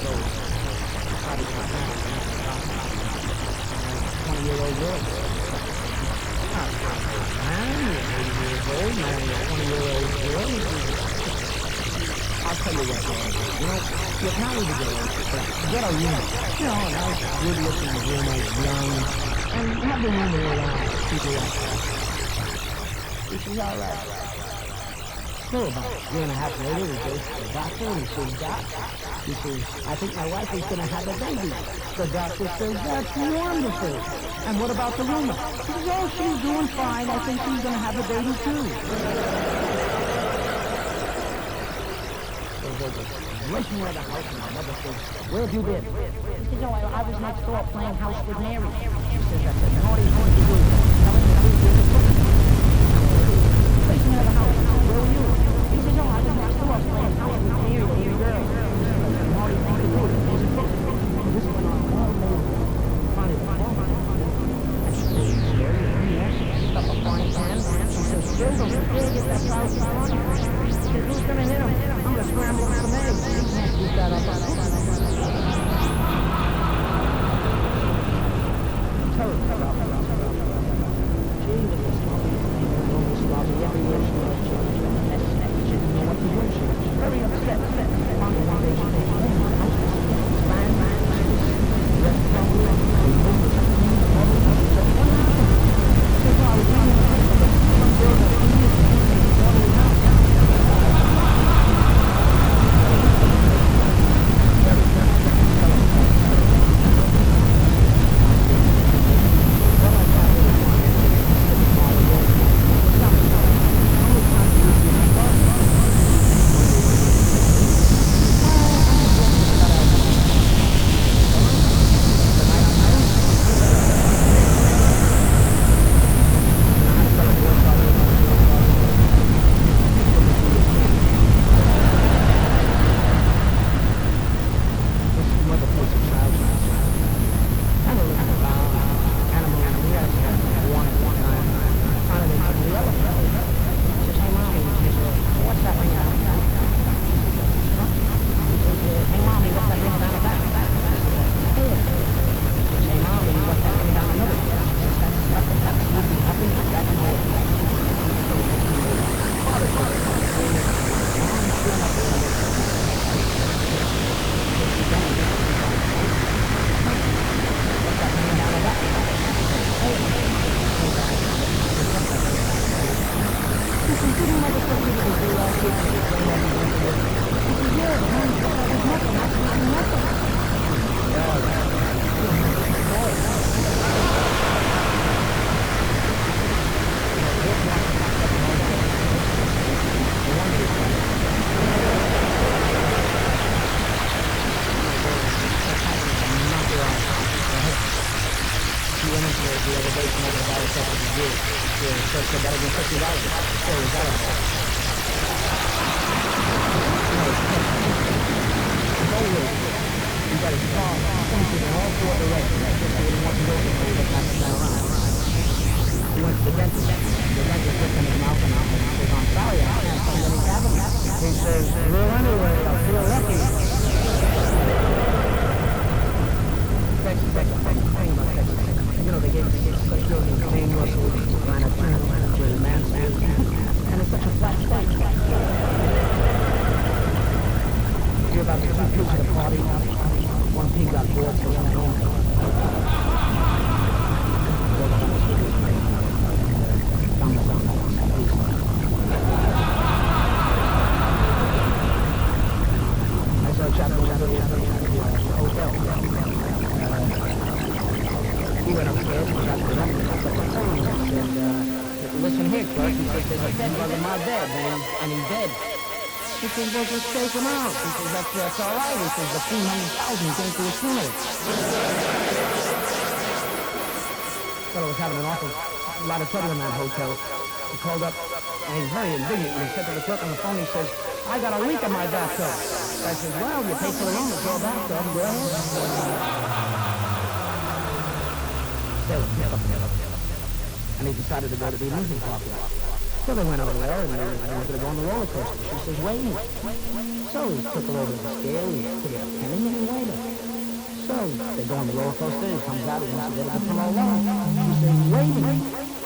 decided to come down and 20-year-old girl. Not man, you're 80 years old, man, you're 20-year-old girl. I'll tell you what, you're married to get a room. A nice, good-looking room, like young, and have the room all around people like that. This is all right. So about a year and a half later, we go to the doctor and he says, Doc, he says, I think my wife is going to have a baby. The doctor says, that's wonderful. And what about the rumor? He says, oh, she's doing fine. I think she's going to have a baby too. So they go racing around the house and my mother says, where have you been? He says, oh, I was next door playing house with Mary. She says, that's a naughty thing to do. Telling the truth is the truth. Racing around the house. Where were you? He says, oh, I was next door playing house with Mary, the little girl. The naughty thing to do. There's a book. This went on all day. Finally, and she says, she stuck a frying pan. She says, Phil, don't you dare get that child to run. She says, who's going to hit him? I'm going to scramble for some eggs. He can't keep that up. Very upset. One day she goes home. He says, well, just take him out. He says, that's all right. He says, the 300,000 came to a funeral. Fellow was having a lot of trouble in that hotel. He called up, and he's very indignant. When he said to the clerk on the phone, he says, I got a leak in my bathtub. I said, well, you paid for the room, it's your bathtub. Go ahead. And he decided to go to the amusement park. So they went over there and they wanted to go on the roller coaster. She says, wait. So he took her over to the scale, he put a penny in and weighed her. So they go on the roller coaster, he comes out, he wants to get her to pull all over. She says, wait.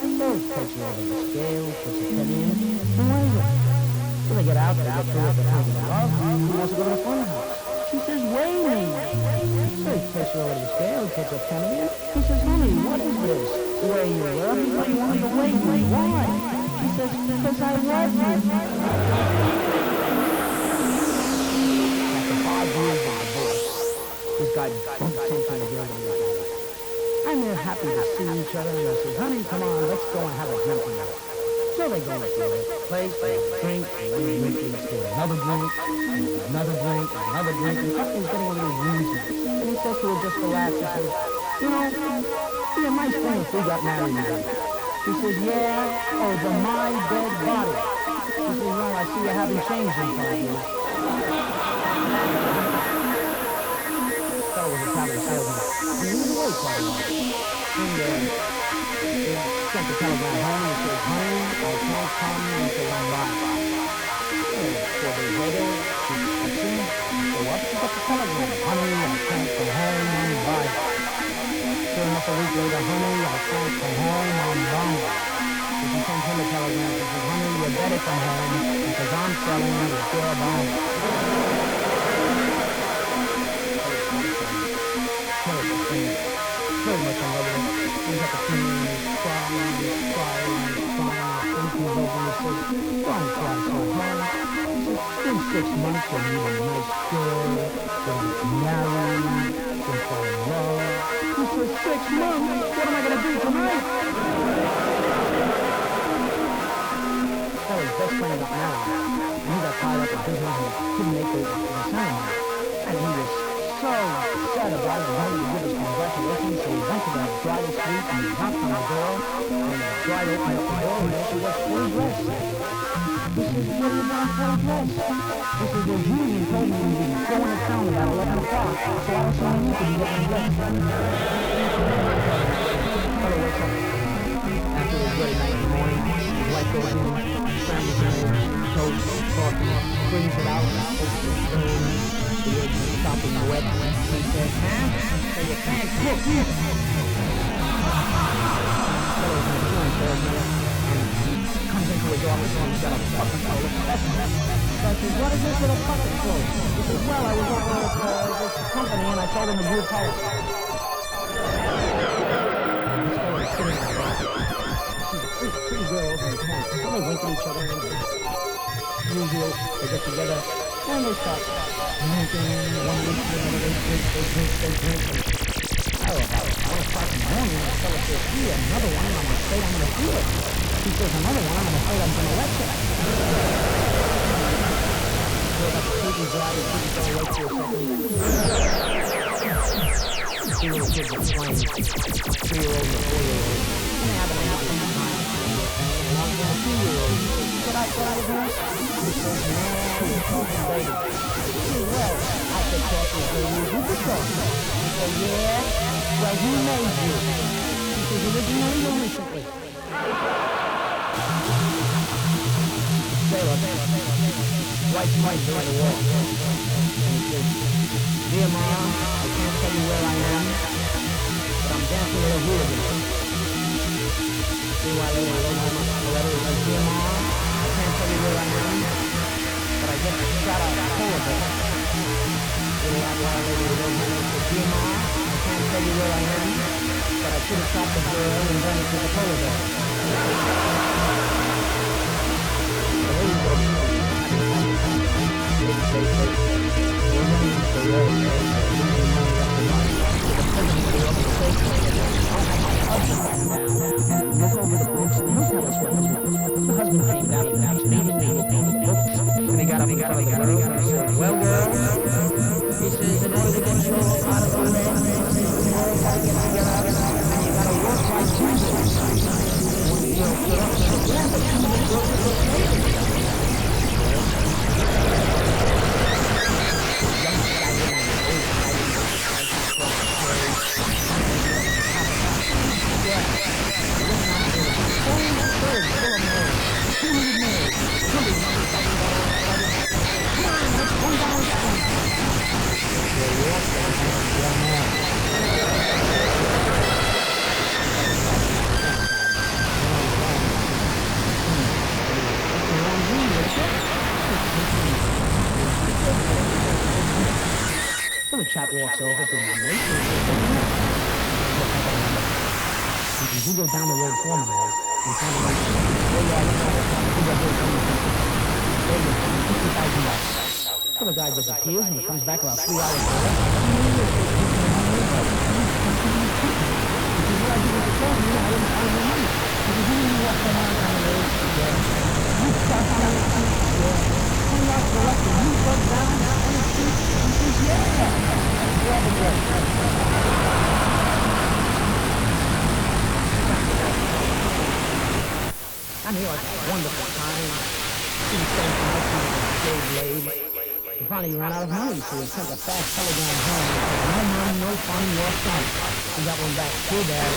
So he takes her over to the scale, puts a penny in, and weighs her. So they get out, they get through with the husband and love, he wants to go to the fun house. She says, wait. So he takes her over to the scale, he puts a penny in, he says, honey, what is this? Where you were? He thought you wanted to weigh me. Why? She says, because I love you. After 5 years of divorce, this guy bumps into the girl that he was with. And they're happy to see each other, and I says, honey, come on, let's go and have a drink together. So they go into a place, they drink, and they drink, another drink, another drink, another drink, and something's getting a little woozy. And he says to her, just relax, he says, you know, it'd be a nice thing if we got married again. She says, yeah, over my dead body. She says, well, I see you haven't changed in 5 years. Fellow was a traveling salesman. And he was away quite a while. And he sent the telegram home and said, honey, I can't come until I'm back. And 4 days later, she texts him, so up, she got the telegram. Honey, I can't come home, I'm back. Sure enough, a week later, honey, I can't come home, I'm wrong. So she sends him a telegram, she says, honey, you better come home, because I'm selling the store bomb. Terrible thing. Very much in love with him. He's got the feeling, he's crying, thinking over him, he says, don't cry so hard. He says, it's been 6 months and you're a nice girl, we'll get married, we'll fall in love. He says, 6 months? What am I going to do tonight? So his best friend got married, and he got tied up in business and couldn't make the ceremony. And he was so sad about it, he wanted to give his congratulations, so he went to the bridal suite and he knocked on the door, and the bride opened up the door, and there she was fully dressed. He says, what are you doing fully dressed? He says, well, Julian told me you'd be going to town about 11 o'clock, so I was saying you could be getting dressed. Fellow wakes up after his wedding night in the morning, his wife goes in, scrambles his toast, coffee, brings it out, opens the stove, the eggs are chopping wet, and he says, man, so you can't cook. Fellow's an insurance salesman, and he comes into his office and he's got a bucket full of specimens. So I says, what is this with a bucket full? He says, well, I was over at this company and I sold him a group house. This fellow is sitting on the bar. She's a pretty girl over in the corner. So they wink at each other and usual, they get together and they start drinking, one week to another, they drink. Oh, about 1 o'clock in the morning, the fellow says, gee, another one, and I'm afraid I'm going to feel it. He says, another one, I'm afraid I'm going to let you. So about the TV job, the TV's going to wait for a second. 2 little kids are playing, 3-year-old and a 4-year-old. And they have a nice time. Along with a 2-year-old. Should I put out a drink? He says, no, you're talking baby. He says, well, I could talk to baby, you could talk. He says, yeah, well, who made you? He says, originally or recently? Sailor, white during the war. And he says, dear Mom, I can't tell you where I am, but I'm dancing with a hooligan. Meanwhile, later, he wrote home a letter, he says, dear Mom, I can't tell you where I am, but I just shot a polar bear. Little while later, he wrote home and says, dear Mom, I can't tell you where I am, but I should have shot the girl and then it was a polar bear. Look over the books and he'll tell us what was what. The husband came down to the next meeting, books, and he got up in front of the girls and he said, well, girls, he says, in order to get you out of the way, you all got to get together and you got to work like Jesus. One girl stood up and said, yeah, but you will work with the ladies. chap walks over to the lake. If you go down the road 4 miles and find a lake, $50,000. So the guy disappears and he comes back about 3 hours later. I'm here at a wonderful time. He finally ran out of money, so he sent a fast telegram home. No money, no fun, your son. He got one back too bad.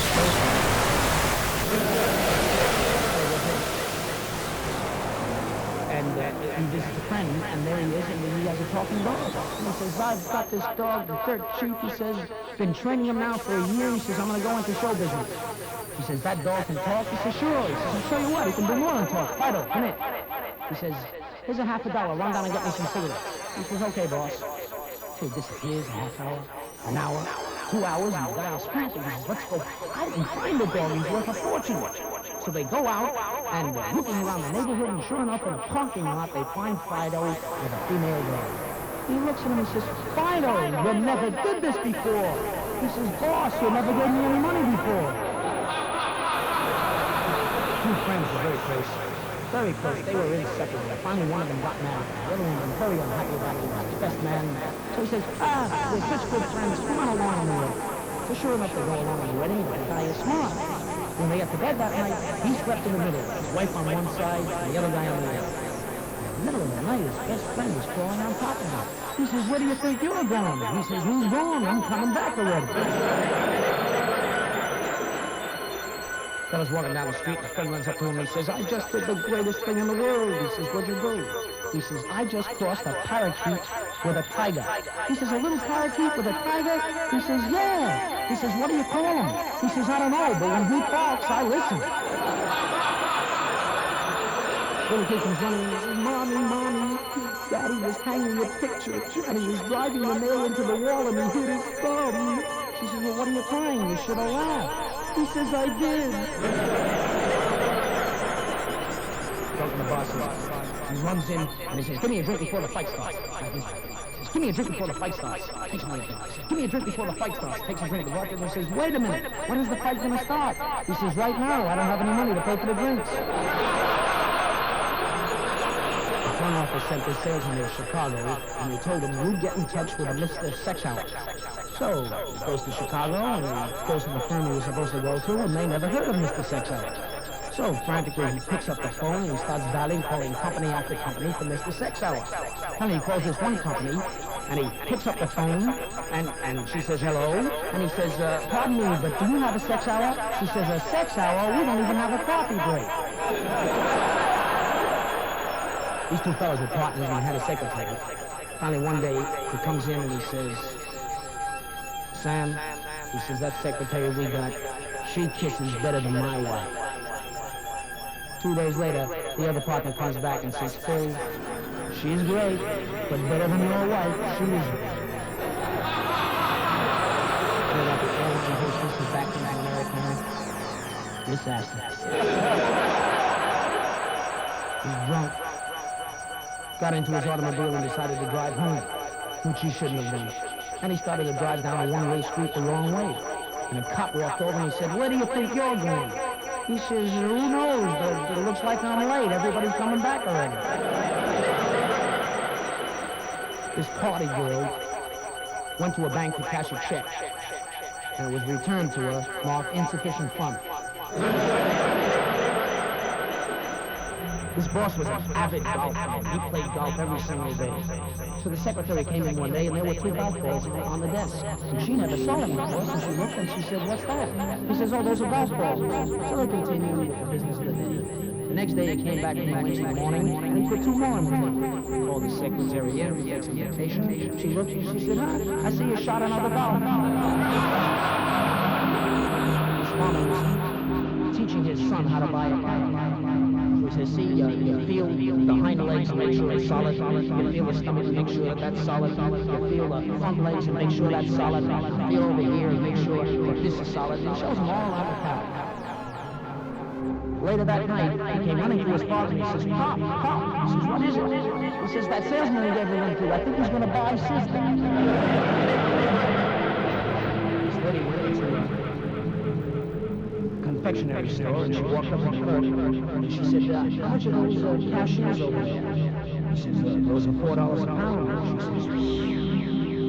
And he visits a friend, and there he is, and he has a talking dog. And he says, I've got this dog, the dirt cheap, he says, been training him now for a year. He says, I'm going to go into show business. He says, that dog can talk? He says, sure. He says, I'll show you what, he can do more than talk. Fido, come here. He says, here's a $50, run down and get me some cigarettes. He says, okay, boss. So he disappears, a half hour, an hour, 2 hours, and the guy is frantic. He says, let's go out and find the dog, he's worth a fortune. So they go out, and they're looking around the neighborhood, and sure enough, in a parking lot, they find Fido with a female dog. He looks at him and says, Fido, you never did this before. He says, boss, you never gave me any money before. Two friends were very close. Very close. They were inseparable. Finally, one of them got married. The other one was very unhappy about it. He was his best man. So he says, we're such good friends. Come on along on the wedding. So sure enough, they go along on the wedding, but the guy is smart. When they got to bed that night, he slept in the middle. His wife on one side, and the other guy on the other. In the middle of the night, his best friend was crawling on top of him. He says, where do you think you're going? He says, who's going? I'm coming back already. Fella's walking down the street, and a friend runs up to him and he says, I just did the greatest thing in the world. He says, what'd you do? He says, I just crossed a parakeet with a tiger. He says, a little parakeet with a tiger? He says, yeah. He says, what do you call him? He says, I don't know, but when he barks, I listen. Little kid comes running and he says, Mommy, Mommy, Daddy was hanging a picture and he was driving the nail into the wall and he hit his thumb. She says, well, what are you crying? You should have laughed. He says, I did. Talking to the boss, he runs in and he says, give me a drink before the fight starts. He says, give me a drink before the fight starts. Takes another drink. Give me a drink before the fight starts. Takes a drink. The bartender says, wait a minute. When is the fight going to start? He says, right now. I don't have any money to pay for the drinks. The front office sent this salesman to Chicago and they told him, you get in touch with a Mr. Sex Hour. So, he goes to Chicago, and he goes to the firm he was supposed to go to, and they never heard of Mr. Sex Hour. So, frantically, he picks up the phone, and he starts dialing, calling company after company for Mr. Sex Hour. Finally, he calls this one company, and he picks up the phone, and she says, hello, and he says, pardon me, but do you have a sex hour? She says, a sex hour? We don't even have a coffee break. These two fellas were partners, and they had a secretary. Finally, one day, he comes in, and he says, Sam, he says, that secretary we got, she kisses better than my wife. 2 days later, the other partner comes back and says, Phil, she's great, but better than your wife, she is. They're like the airline hostess is back in America. Disaster. He's drunk. Got into his automobile and decided to drive home, which he shouldn't have done. And he started to drive down a one-way street the wrong way. And a cop walked over and he said, where do you think you're going? He says, who knows, but it looks like I'm late. Everybody's coming back already. This party girl went to a bank to cash a check. And it was returned to her marked insufficient funds. This boss was an avid golfer. He played golf every single day. So the secretary came in one day and there were 2 golf balls on the desk. And she never saw them before, so she looked and she said, what's that? He says, oh, those are golf balls. So they continued with the business of the day. The next day he came back in Wednesday morning and he put 2 more in the day. Called the secretary in, he gets an invitation. She looked and she said, I see you shot another golf. His father was teaching his son how to buy a car. So he You see, you feel the hind legs and make sure it's solid. You feel the stomach and make sure that that's solid. You feel the front legs and make sure that's solid. Feel over here and make sure that this is solid. And he shows them all on the pallet. Later that night, he came running to his father and he says, Pop, Pop. He says, what is it? He says, that salesman we gave everything to, I think he's going to buy Sister. This lady went into a confectionery store and she walked up to the clerk and she said, how much are those cashews over there? He says, those are $4 a pound.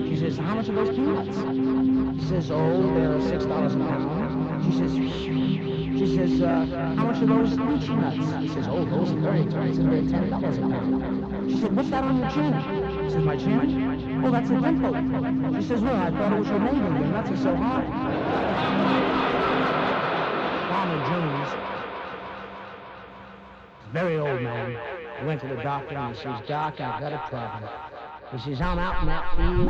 She says, how much are those peanuts? He says, oh, they're $6 a pound. She says, how much are those lychee nuts? He says, oh, those are very expensive. They're $10 a pound. She said, what's that on your chin? He says, my chin? Oh, that's a dimple. She says, well, I thought it was your neighbor. Your nuts are so high. Farmer Jones, very old man, went to the doctor and he says, Doc, I've got a problem. He says, I'm out in that field,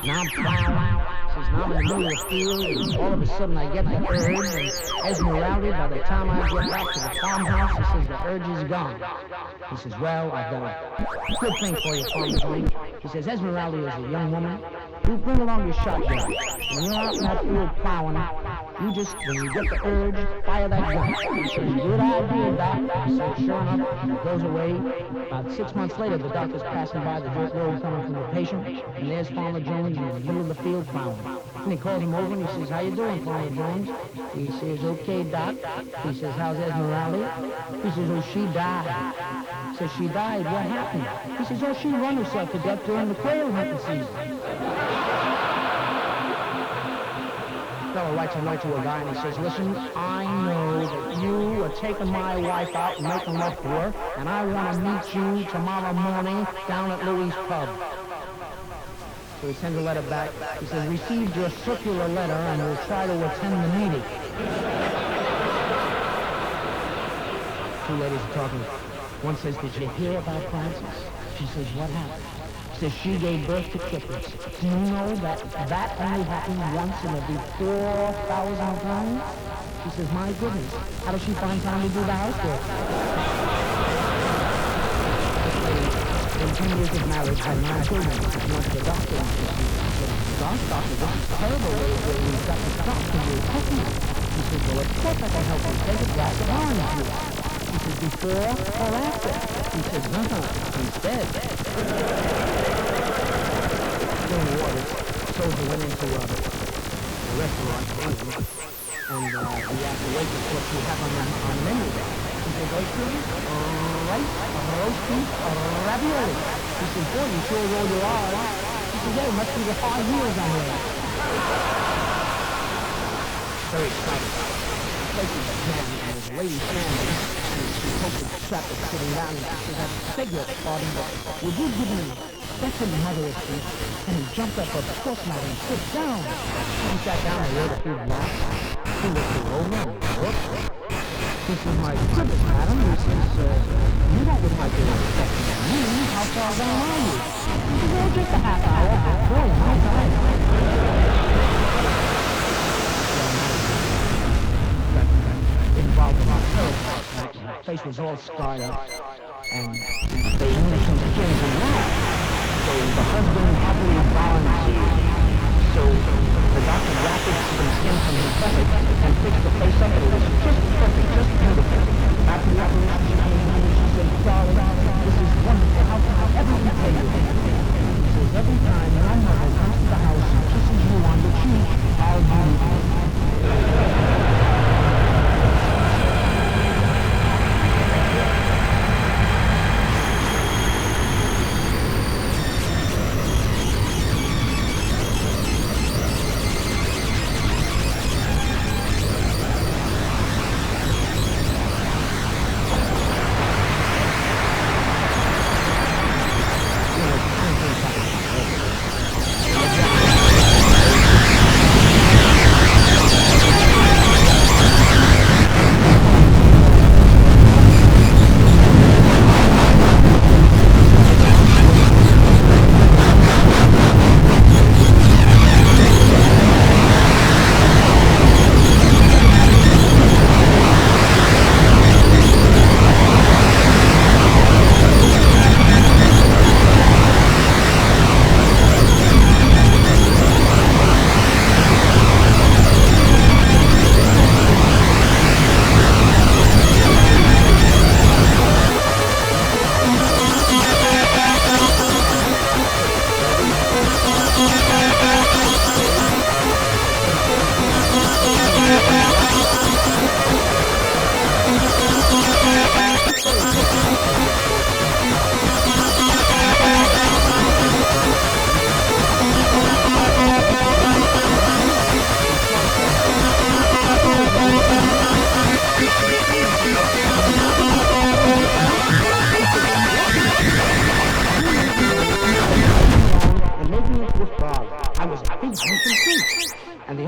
and I'm plowing. He says, now I'm in the middle of the field, and all of a sudden I get the urge, and Esmeralda, by the time I get back to the farmhouse, he says, the urge is gone. He says, well, I've got a good thing for you, Farmer Jones. He says, Esmeralda is a young woman. You bring along your shotgun. When you're out in that field plowing, you just, when you get the urge, fire that gun. He says, good idea, Doc. He says, sure enough, it goes away. About 6 months later, the doctor's passing by the dirt road coming from the patient, and there's Farmer Jones in the middle of the field plowing. And he calls him over and he says, how you doing, Farmer Jones? He says, okay, Doc. He says, how's Esmeralda? He says, oh, she died. He says, she died? What happened? He says, oh, she run herself to death during the quail hunting season. Fellow writes a note to a guy and he says, listen, I know that you are taking my wife out and making love to her, and I want to meet you tomorrow morning down at Louis' pub. So he sends a letter back. He says, received your circular letter and will try to attend the meeting. Two ladies are talking. One says, did you hear about Frances? She says, what happened? Says she gave birth to triplets. Do you know that only happened once in every 4,000 times? She says, my goodness, how does she find time to do the housework? In 10 years of marriage, had 9 children. She went to the doctor and she said, gosh, doctor, this is terrible. We've got to stop because you're cooking. He says, well, of course I can help you. Take a glass of orange juice. He says, before or after? He says, no, instead. During the war, this soldier went into a restaurant, and he asked the waitress what she had on the menu. She said, oysters, rice, roast beef, ravioli. He said, boy, you sure roll your R's. She said, yeah, it must be the 5 years I'm here. Very excited. The place is jammed, and there's a lady standing, and she poked the chap that's sitting down, and she said, I beg your pardon, but would you give me second mother a seat? And he jumped up, of course not, and sit down. He sat down and wrote a few blocks. He looked her over and looked. He says, my goodness, madam. He says, you don't look like you're expecting me. How far down are you? He says, oh, just a half hour. Boy, my time. Involved in a terrible accident. His face was all scarred up. And they wanted some skins and that. So the husband happily volunteered. So the doctor wrapped some skin from his stomach and fixed the face up, and it was just perfect, just beautiful. After the operation, she came home and she said, darling, this is wonderful. How can I ever repay you? She says, every time my mother comes to the house and kisses you on the cheek, I'll do it.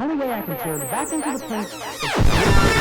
only way I can turn back into the prince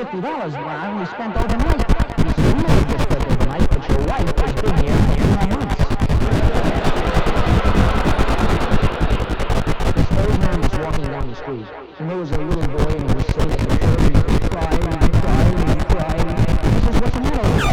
$450 I only spent overnight. He said, you never just spent overnight, but your wife has been here for 4 months. This old man was walking down the street, and there was a little boy, and he was sitting at the curb, and he was crying, and crying, and crying. He says, what's the matter with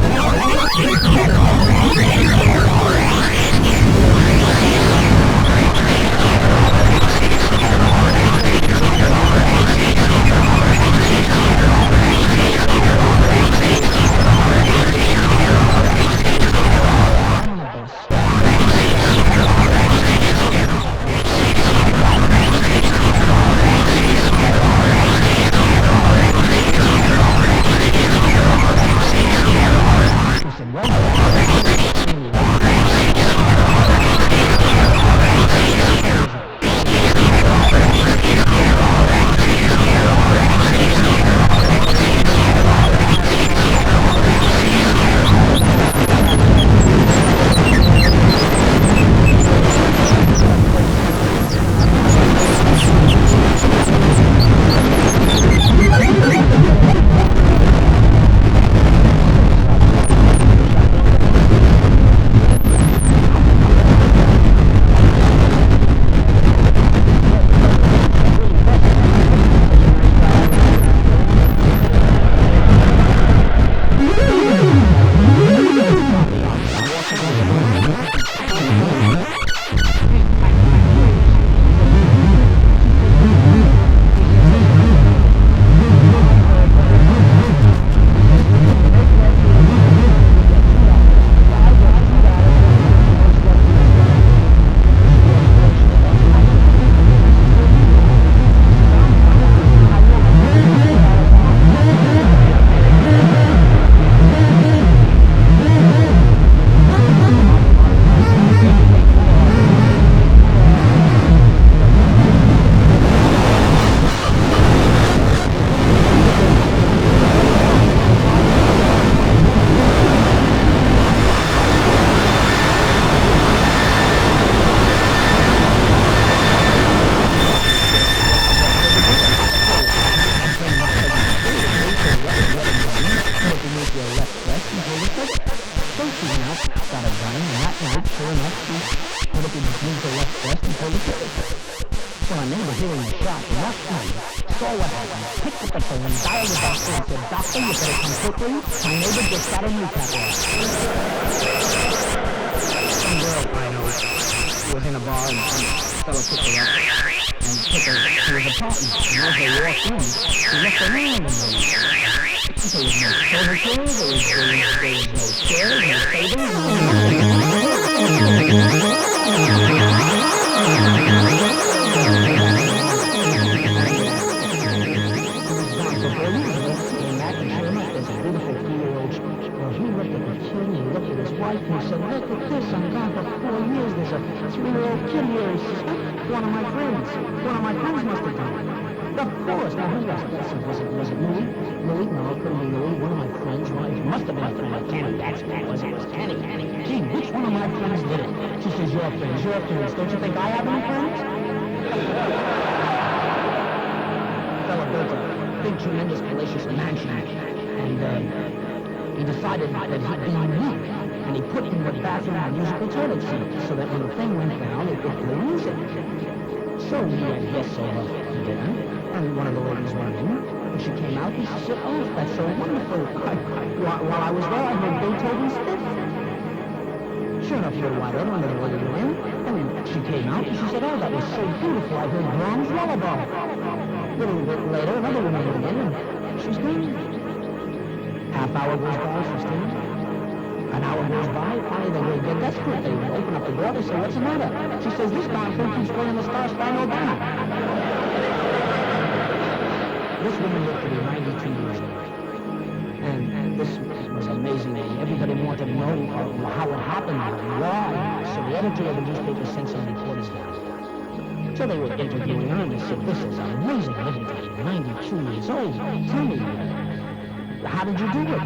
how did you do it?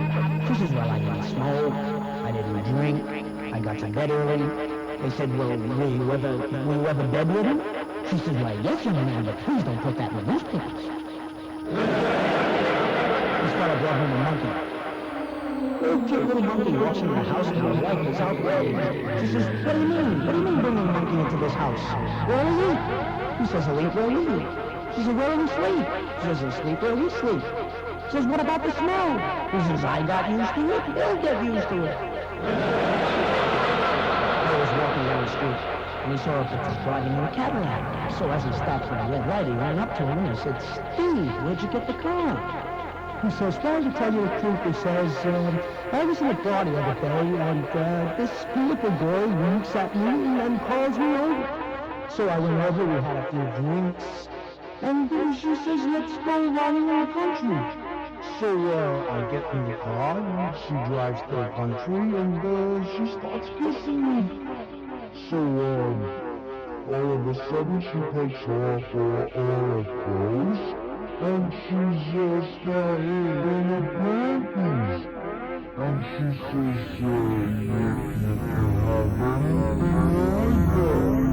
She says, well, I didn't smoke, I didn't drink, I got to bed early. They said, well, were you ever bedridden? She says, why, yes, young man, but please don't put that in the newspapers. This fella brought home a monkey. Little cute little monkey walks into the house and his wife is outraged. She says, what do you mean? What do you mean bringing a monkey into this house? Where will he eat? He says, he'll eat where we eat. She says, where will he sleep? She says, he'll sleep where we sleep. She says, what about the smell? He says, I got used to it. He'll get used to it. I was walking down the street and he saw a picture driving in a Cadillac. So as he stopped for the red light, he ran up to him and he said, Steve, where'd you get the car? He says, well, to tell you the truth, he says, I was in a bar the other day, and this beautiful girl winks at me and calls me over. So I went over, we had a few drinks, and she says, let's go riding in the country. So I get in the car, and she drives to the country, and she starts kissing me. So all of a sudden, she takes off all her clothes, and she's starting in her panties. And she says, you can have anything I got.